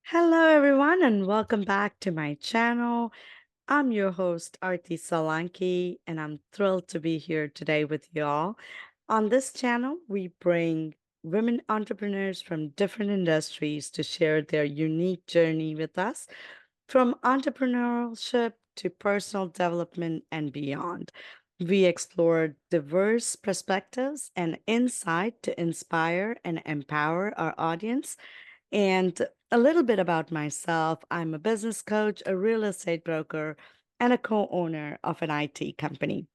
Hello, everyone, and welcome back to my channel. I'm your host, Arti Solanki, and I'm thrilled to be here today with you all. On this channel, we bring women entrepreneurs from different industries to share their unique journey with us, from entrepreneurship to personal development and beyond. We explore diverse perspectives and insight to inspire and empower our audience. And a little bit about myself: I'm a business coach, a real estate broker, and a co owner of an IT company.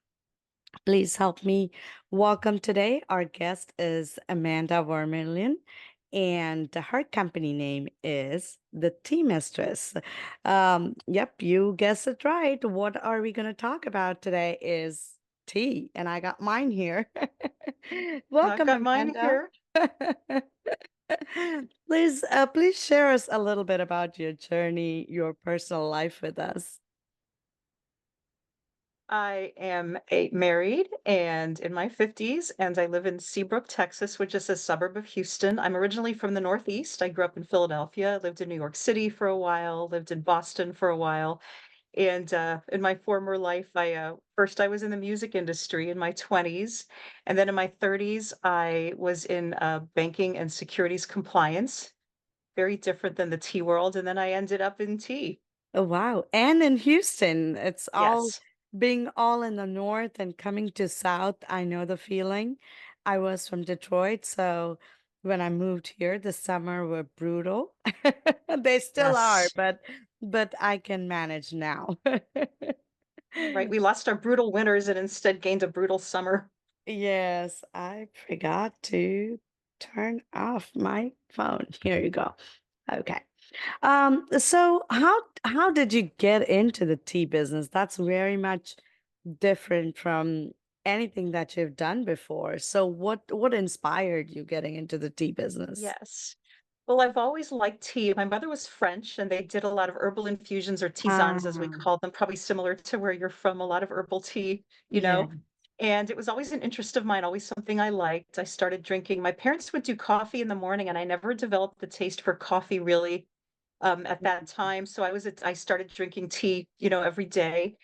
Please help me welcome today. Our guest is Amanda Vermillion, and her company name is the Tea Mistress. Yep, you guessed it right. What are we going to talk about today is tea, and I got mine here. I've Welcome, got mine Amanda. here. Please share us a little bit about your journey, your personal life with us. I am married and in my 50s, and I live in Seabrook, Texas, which is a suburb of Houston. I'm originally from the Northeast. I grew up in Philadelphia, lived in New York City for a while, lived in Boston for a while. And in my former life, I was in the music industry in my 20s, and then in my 30s, I was in banking and securities compliance, very different than the tea world. And then I ended up in tea. Oh, wow. And in Houston, it's all Yes. being all in the north and coming to south. I know the feeling. I was from Detroit, so when I moved here, the summer were brutal. They still are, Yes. but I can manage now. Right, we lost our brutal winters and instead gained a brutal summer. Yes, I forgot to turn off my phone. Here you go. Okay. So how did you get into the tea business? That's very much different from anything that you've done before. So what inspired you getting into the tea business? Yes. Well, I've always liked tea. My mother was French, and they did a lot of herbal infusions or tisanes, as we Ah, call them, probably similar to where you're from, a lot of herbal tea, you yeah. know? And it was always an interest of mine, always something I liked. I started drinking. My parents would do coffee in the morning, and I never developed the taste for coffee really at that time. So I started drinking tea, every day.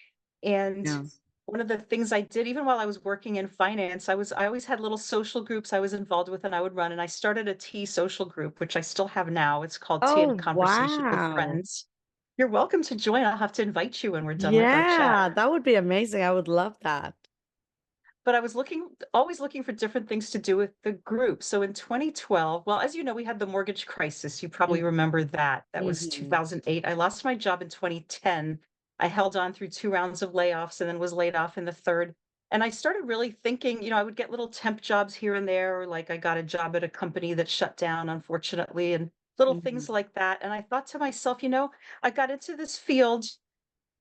And Yeah. one of the things I did, even while I was working in finance, I always had little social groups I was involved with and I would run. And I started a tea social group, which I still have now. It's called Tea and Oh, Conversation with wow. Friends. You're welcome to join. I'll have to invite you when we're done with our chat. Yeah, that would be amazing. I would love that. But I was always looking for different things to do with the group. So in 2012, well, as you know, we had the mortgage crisis. You probably remember that. That was Mm-hmm. 2008. I lost my job in 2010. I held on through two rounds of layoffs and then was laid off in the third. And I started really thinking, I would get little temp jobs here and there, or like I got a job at a company that shut down, unfortunately, and little things Hmm. like that. And I thought to myself, I got into this field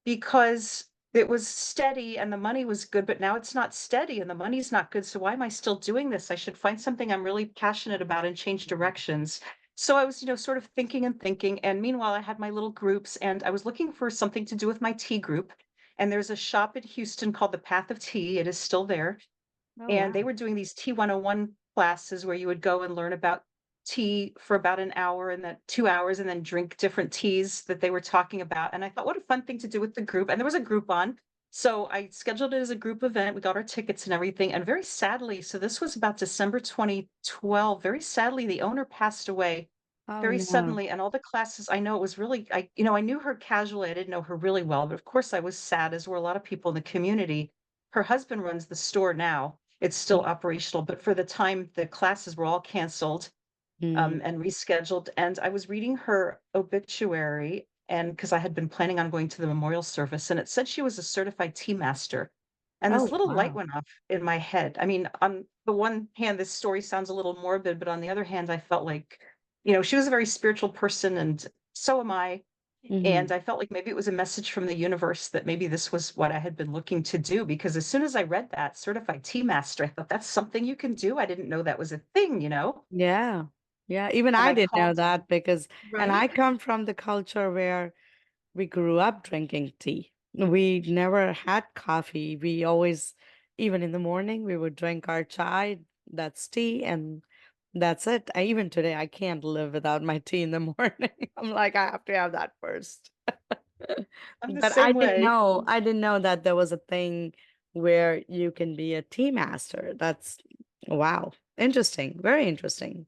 because it was steady and the money was good, but now it's not steady and the money's not good. So why am I still doing this? I should find something I'm really passionate about and change directions. So I was, sort of thinking and thinking. And meanwhile, I had my little groups and I was looking for something to do with my tea group. And there's a shop in Houston called the Path of Tea. It is still there. Oh, And wow. they were doing these Tea 101 classes where you would go and learn about tea for about an hour and then 2 hours and then drink different teas that they were talking about. And I thought, what a fun thing to do with the group. And there was a group on. So I scheduled it as a group event. We got our tickets and everything. And very sadly, so this was about December 2012. Very sadly, the owner passed away Oh, very no. suddenly. And all the classes, I know it was really, I knew her casually. I didn't know her really well, but of course I was sad, as were a lot of people in the community. Her husband runs the store now. It's still operational, but for the time, the classes were all canceled Mm-hmm. and rescheduled. And I was reading her obituary, and because I had been planning on going to the memorial service, and it said she was a certified tea master. And this Oh, little light wow. went off in my head. I mean, on the one hand, this story sounds a little morbid, but on the other hand, I felt like, she was a very spiritual person, and so am I. Hmm. And I felt like maybe it was a message from the universe that maybe this was what I had been looking to do. Because as soon as I read that certified tea master, I thought that's something you can do. I didn't know that was a thing. Yeah. Yeah. Even And I I didn't know called, that because, and right? I come from the culture where we grew up drinking tea. We never had coffee. We always, even in the morning, we would drink our chai, that's tea, and That's it. Even today, I can't live without my tea in the morning. I'm like, I have to have that first. I'm the But same way. I didn't know that there was a thing where you can be a tea master. That's wow. Interesting. Very interesting.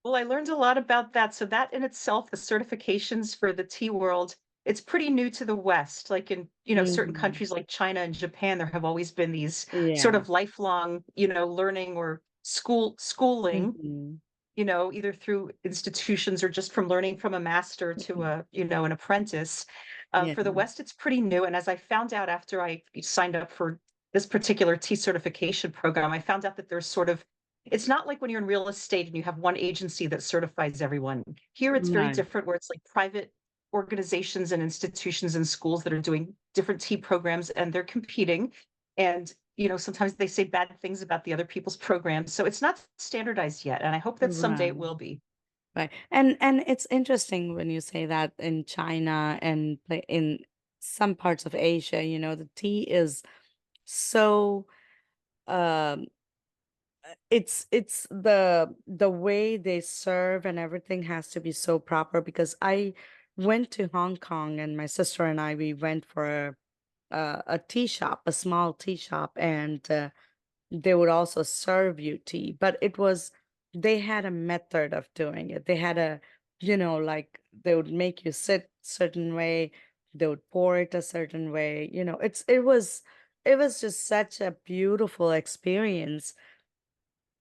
Well, I learned a lot about that. So that in itself, the certifications for the tea world, it's pretty new to the West. Like in, certain Hmm. countries like China and Japan, there have always been these sort Yeah. of lifelong, learning or schooling, Hmm. either through institutions or just from learning from a master to an apprentice. Yeah. For the West, it's pretty new. And as I found out after I signed up for this particular tea certification program, I found out that there's sort of, it's not like when you're in real estate and you have one agency that certifies everyone. Here, it's very Right. different, where it's like private organizations and institutions and schools that are doing different tea programs and they're competing. And sometimes they say bad things about the other people's programs. So it's not standardized yet. And I hope that someday it Right. will be. Right. And it's interesting when you say that in China and in some parts of Asia, the tea is so um it's the way they serve and everything has to be so proper because I went to Hong Kong and my sister and I we went for a tea shop, a small tea shop, and they would also serve you tea, but they had a method of doing it. They had like they would make you sit certain way, they would pour it a certain way. It was just such a beautiful experience.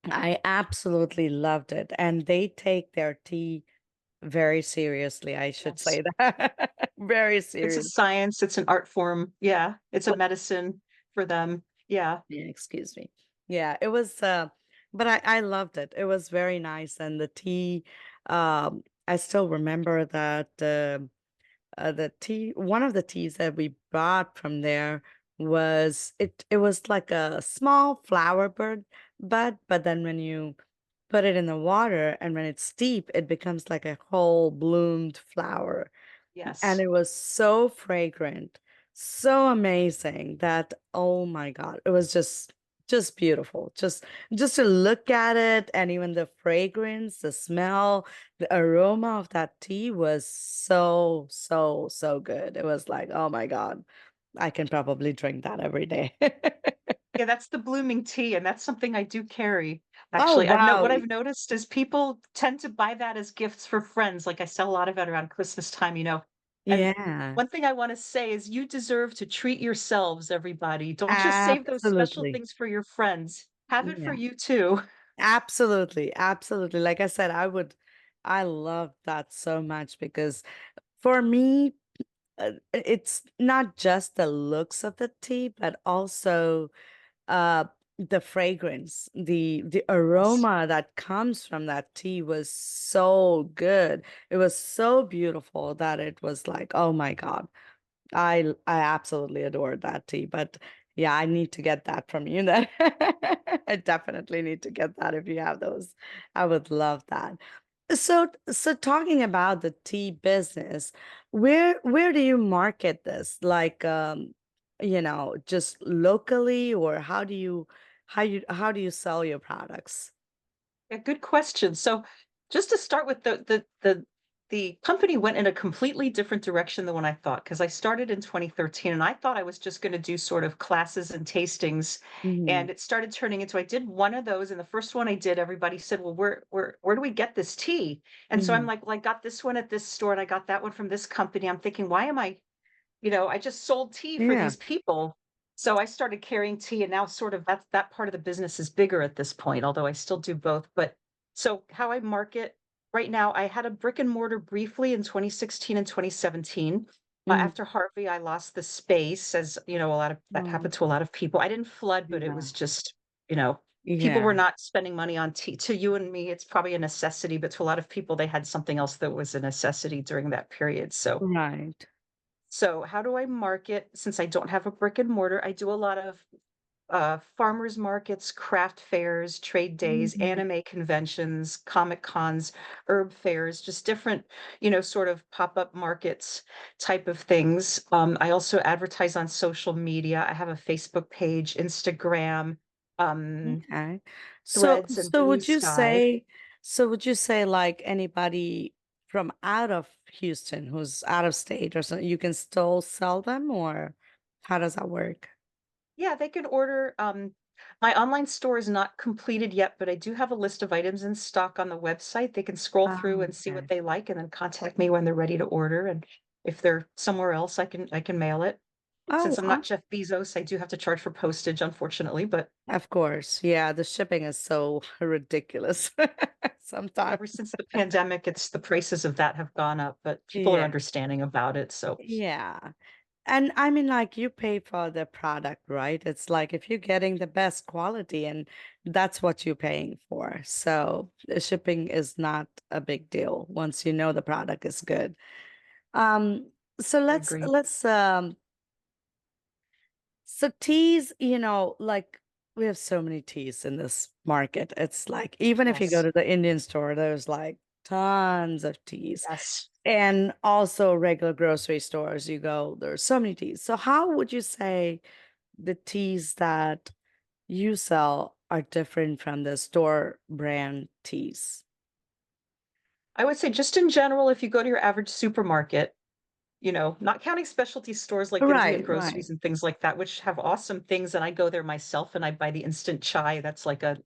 I absolutely loved it. And they take their tea very seriously, I should Yes. say that. Very It's a serious. science, it's an art form. Yeah. It's a medicine for them. Yeah. Yeah, excuse me. Yeah, it was but I loved it. It was very nice and the tea I still remember that the tea one of the teas that we bought from there it was like a small flower bud, but then when you put it in the water and when it's steep, it becomes like a whole bloomed flower. And Yes. it was so fragrant, so amazing that oh my God, it was just beautiful. Just to look at it and even the fragrance, the smell, the aroma of that tea was so, so, so good. It was like, oh my God, I can probably drink that every day. Yeah, that's the blooming tea, and that's something I do carry, Oh actually. wow. What I've noticed is people tend to buy that as gifts for friends, like, I sell a lot of it around Christmas time, and Yeah, one thing I wanna say is you deserve to treat yourselves, everybody. Don't just save those special absolutely. things for your friends. Have it for Yeah. you too. Absolutely, absolutely. Like I said, I love that so much because for me, it's not just the looks of the tea, but also uh, the fragrance, the Yes. aroma that comes from that tea was so good. It was so beautiful that it was like, oh my God. I absolutely adore that tea, but yeah, I need to get that from you then. I definitely need to get that if you have those. I would love that. So talking about the tea business, where do you market this? Like just locally or how do you sell your products? Yeah, good question. So just to start with the company went in a completely different direction than what I thought, because I started in 2013 and I thought I was just going to do sort of classes and tastings. Hmm. And it started turning into I did one of those, and the first one I did, everybody said, "Well, where do we get this tea?" And so I'm Hmm. like, "Well, I got this one at this store and I got that one from this company." I'm thinking, why am I I just sold tea for Yeah. these people. So I started carrying tea, and now sort of that part of the business is bigger at this point, although I still do both. But so how I market right now, I had a brick and mortar briefly in 2016 and 2017. After Hmm. Harvey, I lost the space, as a lot of that Oh, happened to a lot of people. I didn't flood, but it yeah. was just, you know, people Yeah. were not spending money on tea. To you and me, it's probably a necessity, but to a lot of people, they had something else that was a necessity during that period. Right. So how do I market since I don't have a brick and mortar? I do a lot of farmers markets, craft fairs, trade days, Mhm. anime conventions, comic cons, herb fairs, just different, sort of pop-up markets type of things. I also advertise on social media. I have a Facebook page, Instagram, um, Okay. So Threads, and so Blue would you Sky. say So would you say like anybody from out of Houston who's out of state or something, you can still sell them, or how does that work? Yeah, they can order, my online store is not completed yet, but I do have a list of items in stock on the website. They can scroll through Oh, and see what okay. they like and then contact me when they're ready to order, and if they're somewhere else, I can mail it. Oh, Since I'm not Jeff Bezos, I do have to charge for postage, unfortunately, but of course. Yeah, the shipping is so ridiculous sometimes. ever since the pandemic, it's the prices of that have gone up, but people are Yeah. understanding about it, so Yeah. And I mean, like, you pay for the product, right? It's like if you're getting the best quality and that's what you're paying for. So the shipping is not a big deal once you know the product is good. Um, so I let's agree. let's so teas, like we have so many teas in this market. It's like even if you go Yes, to the Indian store, there's like tons of teas. yes. And also regular grocery stores, you go, there's so many teas. So how would you say the teas that you sell are different from the store brand teas? I would say just in general, if you go to your average supermarket, not counting specialty stores like Indian Right, right. groceries and things like that, which have awesome things, and I go there myself and I buy the instant chai, that's like a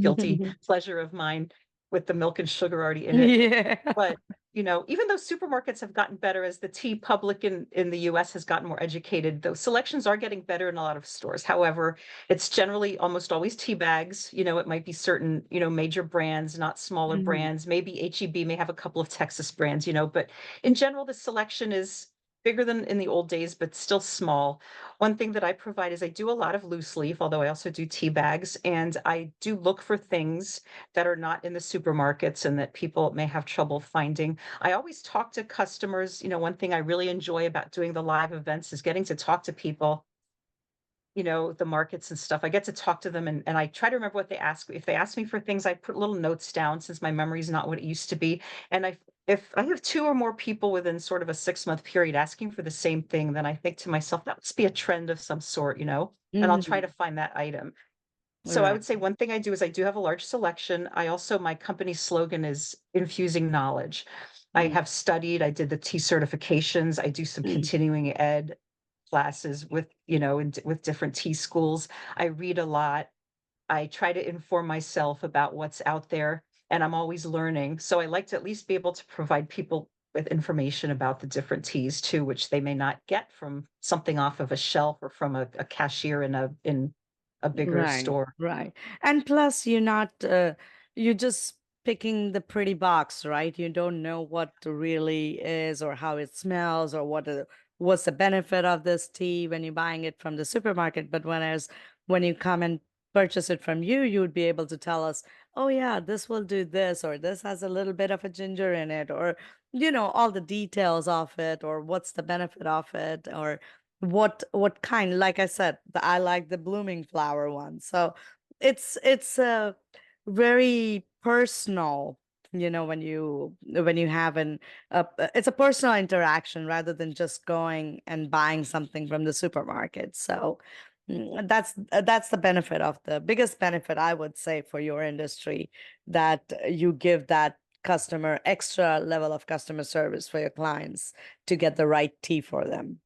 guilty Mm. pleasure of mine with the milk and sugar already in it. Yeah. But, even though supermarkets have gotten better as the tea public in the US has gotten more educated, those selections are getting better in a lot of stores. However, it's generally almost always tea bags. It might be certain, major brands, not smaller Mhm. brands. Maybe HEB may have a couple of Texas brands, but in general, the selection is bigger than in the old days, but still small. One thing that I provide is I do a lot of loose leaf, although I also do tea bags, and I do look for things that are not in the supermarkets and that people may have trouble finding. I always talk to customers. One thing I really enjoy about doing the live events is getting to talk to people, the markets and stuff. I get to talk to them and I try to remember what they ask. If they ask me for things, I put little notes down since my memory is not what it used to be. And if I have two or more people within sort of a 6-month period asking for the same thing, then I think to myself, that must be a trend of some sort, and I'll try to Mhm. find that item. So I Right. would say one thing I do is I do have a large selection. My company slogan is infusing knowledge. I Mm. have studied, I did the T certifications, I do some Mm. continuing ed classes with different T schools. I read a lot. I try to inform myself about what's out there, and I'm always learning. So I like to at least be able to provide people with information about the different teas too, which they may not get from something off of a shelf or from a cashier in a bigger Right, store. right. And plus, you're just picking the pretty box, right? You don't know what it really is or how it smells or what's the benefit of this tea when you're buying it from the supermarket. But when you come and purchase it from you, you would be able to tell us, oh yeah, this will do this, or this has a little bit of a ginger in it, or all the details of it, or what's the benefit of it, or what kind, like I said, I like the blooming flower one. So it's a very personal, when you have it's a personal interaction rather than just going and buying something from the supermarket. So that's the benefit of the biggest benefit, I would say, for your industry, that you give that customer extra level of customer service for your clients to get the right tea for them.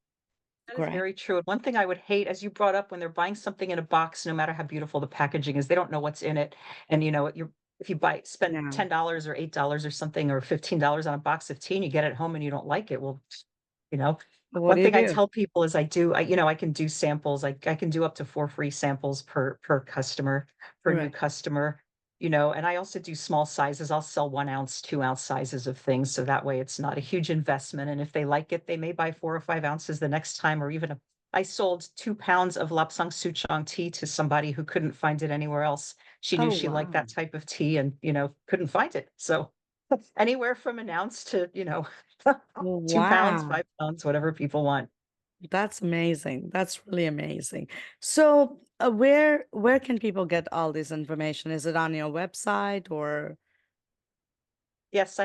That is Correct. very true, and one thing I would hate, as you brought up, when they're buying something in a box, no matter how beautiful the packaging is, they don't know what's in it, and, you're if you spend Yeah. $10 or $8 or something or $15 on a box of tea and you get it home and you don't like it, well, you know, What one do you thing I do? tell people is I can do samples. I can do up to 4 free samples per customer, per new Right. customer, and I also do small sizes. I'll sell 1 ounce, 2 ounce sizes of things, so that way it's not a huge investment, and if they like it, they may buy 4 or 5 ounces the next time, or even I sold 2 pounds of Lapsang Souchong tea to somebody who couldn't find it anywhere else. She knew Oh, she liked wow. that type of tea and, couldn't find it. So, anywhere from an ounce to, 2 pounds, Wow. 5 pounds, whatever people want. That's amazing. That's really amazing. So, where can people get all this information? Is it on your website or? Yes,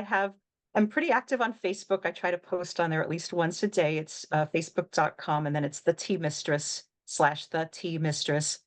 I'm pretty active on Facebook. I try to post on there at least once a day. It's, facebook.com, and then it's the Tea Mistress / the Tea Mistress,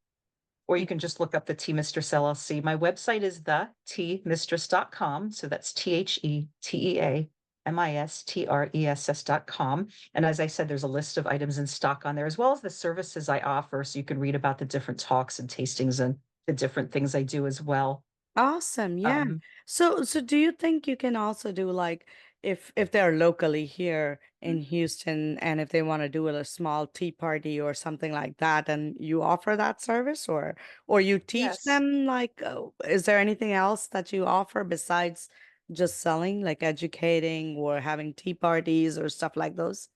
or you can just look up the Tea Mistress LLC. My website is theteamistress.com. So that's TheTeamistress.com. And as I said, there's a list of items in stock on there, as well as the services I offer. So you can read about the different talks and tastings and the different things I do as well. Awesome. Yeah. Um, So do you think you can also do like if they're locally here in mm, Houston and if they want to do a small tea party or something like that, and you offer that service or you teach yes. them like is there anything else that you offer besides just selling, like educating or having tea parties or stuff like those?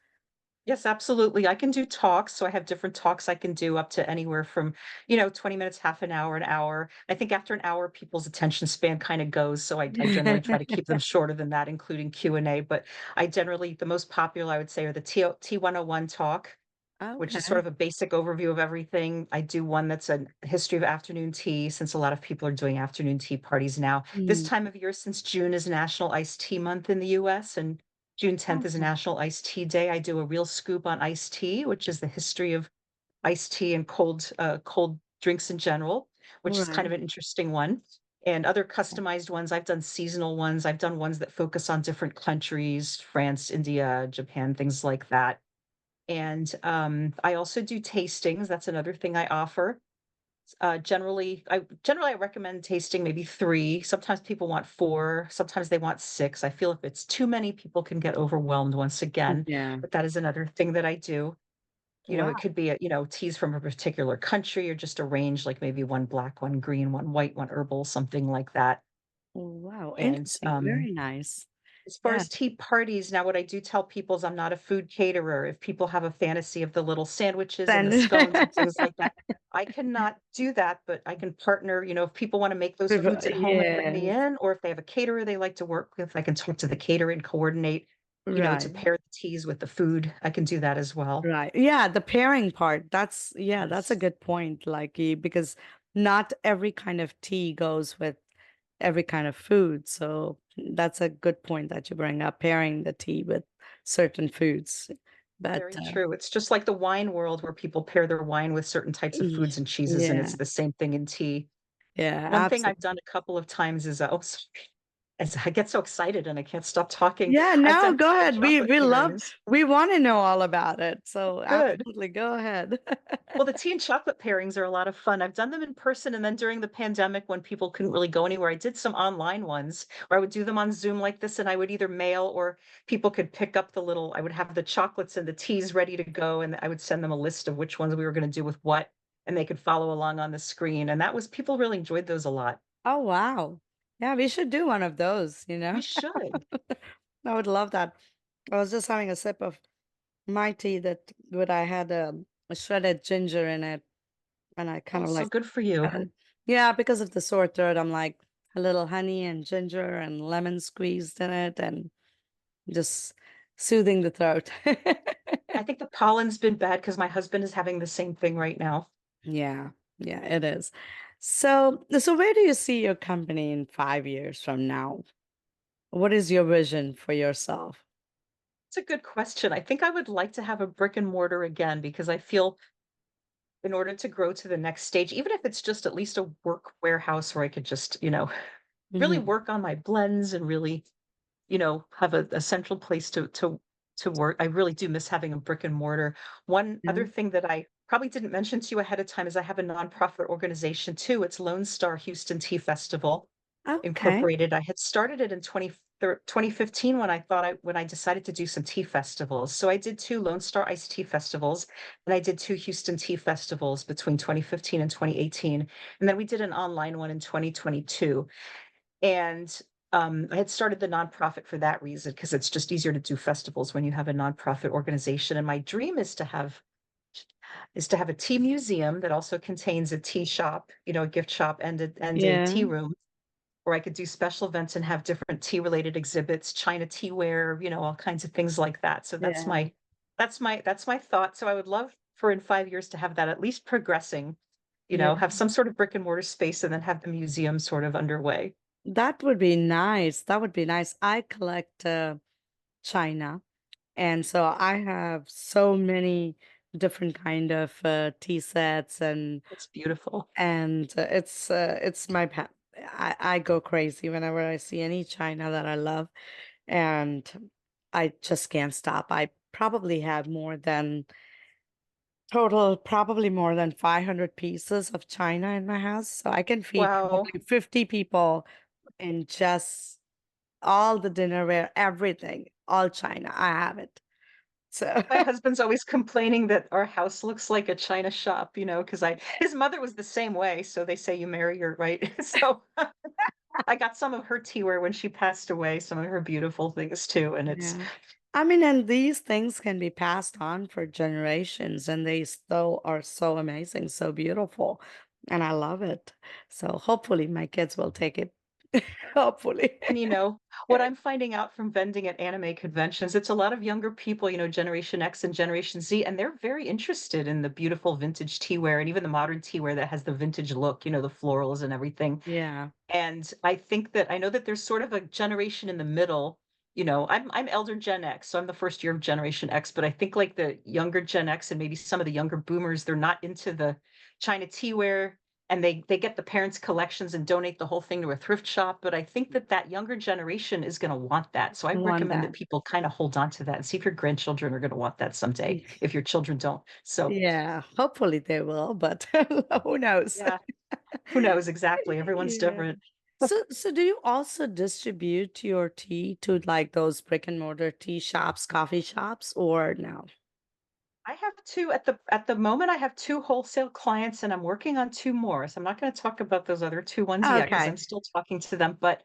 Yes, absolutely. I can do talks. So I have different talks I can do up to anywhere from, 20 minutes, half an hour, an hour. I think after an hour, people's attention span kind of goes. So I generally try to keep them shorter than that, including Q&A. But I generally, the most popular, I would say, are the T101 talk, which is sort Okay. of a basic overview of everything. I do one that's a history of afternoon tea, since a lot of people are doing afternoon tea parties now. This Mm. time of year, since June is National Iced Tea Month in the US and June 10th is Okay. National Iced Tea Day, I do a real scoop on iced tea, which is the history of iced tea and cold drinks in general, which is kind Right. of an interesting one. And other customized ones, I've done seasonal ones. I've done ones that focus on different countries, France, India, Japan, things like that. And, I also do tastings, that's another thing I offer. Generally, I recommend tasting maybe 3, sometimes people want 4, sometimes they want 6. I feel if it's too many, people can get overwhelmed once again, Yeah. but that is another thing that I do. It Wow. could be teas from a particular country or just a range, like maybe 1 black, 1 green, 1 white, 1 herbal, something like that. Wow. And, Interesting. Very nice. as far Yeah. as tea parties, now what I do tell people is I'm not a food caterer. If people have a fantasy of the little sandwiches and the Then scones and things like that, I cannot do that, but I can partner, if people wanna make those foods at home and bring me Yes, in, or if they have a caterer they like to work with, I can talk to the caterer and coordinate, to right, pair the teas with the food. I can do that as well. right. Yeah, the pairing part, that's a Yes. good point, like, because not every kind of tea goes with every kind of food, so that's a good point that you bring up, pairing the tea with certain foods. But, Very true. It's just like the wine world where people pair their wine with certain types of ye foods and cheeses, and yeah, it's the same thing in tea. yeah, One thing I've absolutely. done a couple of times is, oh, sorry, as I get so excited and I can't stop talking, Yeah, I've no, done go tea and ahead. We chocolate we love pairings. we wanna know all about it, so Good. absolutely, go ahead. Well, the tea and chocolate pairings are a lot of fun. I've done them in person, and then during the pandemic when people couldn't really go anywhere, I did some online ones where I would do them on Zoom like this, and I would either mail or people could pick up I would have the chocolates and the teas ready to go, and I would send them a list of which ones we were gonna do with what, and they could follow along on the screen, and that was people really enjoyed those a lot. Oh, wow. Yeah, we should do one of those, you We know? should. I would love that. I was just having a sip of my tea that I had a shredded ginger in it, and I kind Oh, of so like, good for you. yeah, because of the sore throat, I'm like a little honey and ginger and lemon squeezed in it, and just soothing the throat. I think the pollen's been bad because my husband is having the same thing right now. Yeah, yeah, it is. So where do you see your company in 5 years from now? What is your vision for yourself? It's a good question. I think I would like to have a brick and mortar again because I feel in order to grow to the next stage, even if it's just at least a work warehouse where I could just, really Mhm. work on my blends and really, have a central place to work. I really do miss having a brick and mortar. One Yeah. other thing that I probably didn't mention to you ahead of time is I have a nonprofit organization too. It's Lone Star Houston Tea Festival. Okay. Incorporated. I had started it in 2015 when I decided to do some tea festivals. So I did 2 Lone Star Iced Tea festivals, and I did 2 Houston Tea festivals between 2015 and 2018, and then we did an online one in 2022. And, I had started the nonprofit for that reason because it's just easier to do festivals when you have a nonprofit organization, and my dream is to have a tea museum that also contains a tea shop, a gift shop and a Yeah. tea room or I could do special events and have different tea-related exhibits, China teaware, all kinds of things like that. So that's Yeah. my thought. So I would love for in 5 years to have that at least progressing, Yeah. have some sort of brick and mortar space and then have the museum sort of underway. That would be nice. That would be nice. I collect china, and so I have so many different kind of tea sets, It's beautiful. and it's my pet. I go crazy whenever I see any china that I love, and I just can't stop. I probably have more than total, probably more than 500 pieces of china in my house, so I can feed Wow. probably 50 people in just all the dinnerware, everything, all china. I have it. So My husband's always complaining that our house looks like a china shop, because I his mother was the same way, so they say you marry your right. So I got some of her teaware when she passed away, some of her beautiful things too, and it's yeah. I mean, and these things can be passed on for generations, and they still are so amazing, so beautiful. And I love it. So hopefully my kids will take it. Hopefully. and what I'm finding out from vending at anime conventions, it's a lot of younger people, Generation X and Generation Z, and they're very interested in the beautiful vintage teaware and even the modern teaware that has the vintage look, the florals and everything. Yeah. And I know that there's sort of a generation in the middle. I'm elder Gen X, so I'm the first year of Generation X, but I think like the younger Gen X and maybe some of the younger boomers, they're not into the China teaware, and they get the parents' collections and donate the whole thing to a thrift shop. But I think that that younger generation is going to want that. So I I want recommend that that. people kind of hold on to that and see if your grandchildren are going to want that someday, if your children don't. So Yeah, hopefully they will, but who knows? yeah, who knows exactly? Everyone's Yeah. different. So do you also distribute your tea to like those brick and mortar tea shops, coffee shops, or no? I have 2 at the moment, I have 2 wholesale clients, and I'm working on 2 more, so I'm not gonna talk about those other 2 ones yet because 'cause I'm Okay. still talking to them, but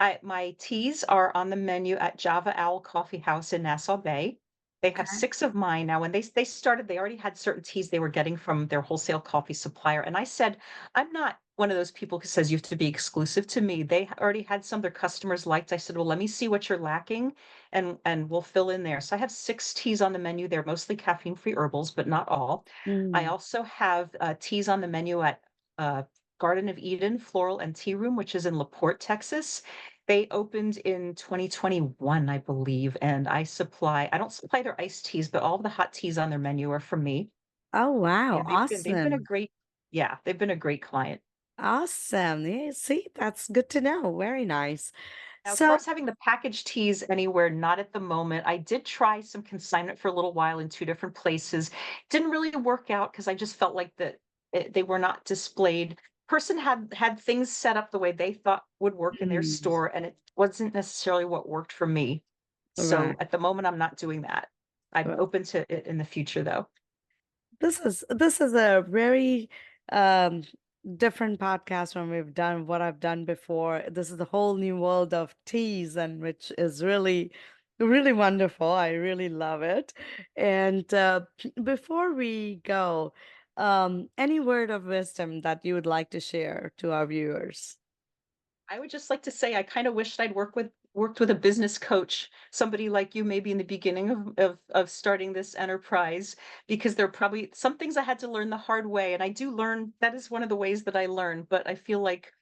I my teas are on the menu at Java Owl Coffee House in Nassau Bay. They have Okay. 6 of mine now. When they started, they already had certain teas they were getting from their wholesale coffee supplier, and I said, "I'm not one of those people who says you have to be exclusive to me." They already had some their customers liked. I said, "Well, let me see what you're lacking, and we'll fill in there." So I have 6 teas on the menu. They're mostly caffeine-free herbals, but not all. I Mm. also have, teas on the menu at, uh, Garden of Eden Floral and Tea Room, which is in LaPorte, Texas. They opened in 2021, I believe, and I don't supply their iced teas, but all of the hot teas on their menu are from me, Oh, wow. and they've been a Awesome. great yeah, they've been a great client. Awesome. Yeah, see, that's good to know. Very nice. Now, as far So, as having the packaged teas anywhere, not at the moment. I did try some consignment for a little while in 2 different places. Didn't really work out because I just felt like that they were not displayed. Person had things set up the way they thought would work in their mm, store, and it wasn't necessarily what worked for me. So right. at the moment, I'm not doing that. I'm Right. open to it in the future, though. This is a very um different podcast from we've done what I've done before. This is a whole new world of teas, and which is really really wonderful. I really love it. And before we go, any word of wisdom that you would like to share to our viewers? I would just like to say I kind of wished I'd worked with a business coach, somebody like you maybe in the beginning of starting this enterprise, because there are probably some things I had to learn the hard way. And I do learn that is one of the ways that I learn, but I feel like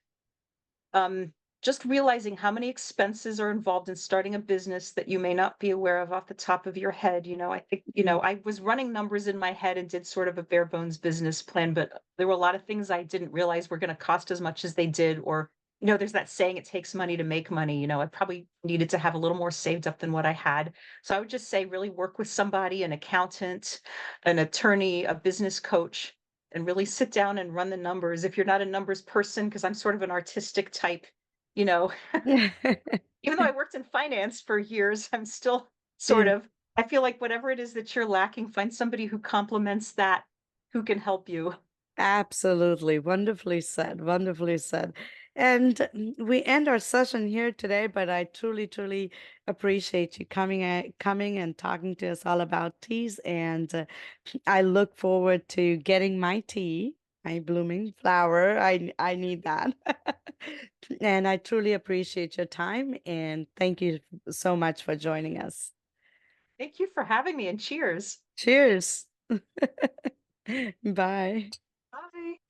um, just realizing how many expenses are involved in starting a business that you may not be aware of off the top of your head. I think, Mm. I was running numbers in my head and did sort of a bare bones business plan, but there were a lot of things I didn't realize were going to cost as much as they did. Or, there's that saying, it takes money to make money. I probably needed to have a little more saved up than what I had. So I would just say, really work with somebody, an accountant, an attorney, a business coach, and really sit down and run the numbers. If you're not a numbers person, because I'm sort of an artistic type, you know, even though I worked in finance for years, I'm still sort Yeah. of, I feel like whatever it is that you're lacking, find somebody who complements that, who can help you. Absolutely. Wonderfully said. Wonderfully said. And we end our session here today, but I truly, truly appreciate you coming and talking to us all about teas. And I look forward to getting my tea, my blooming flower. I need that. And I truly appreciate your time. And thank you so much for joining us. Thank you for having me and cheers. Cheers. Bye. Bye.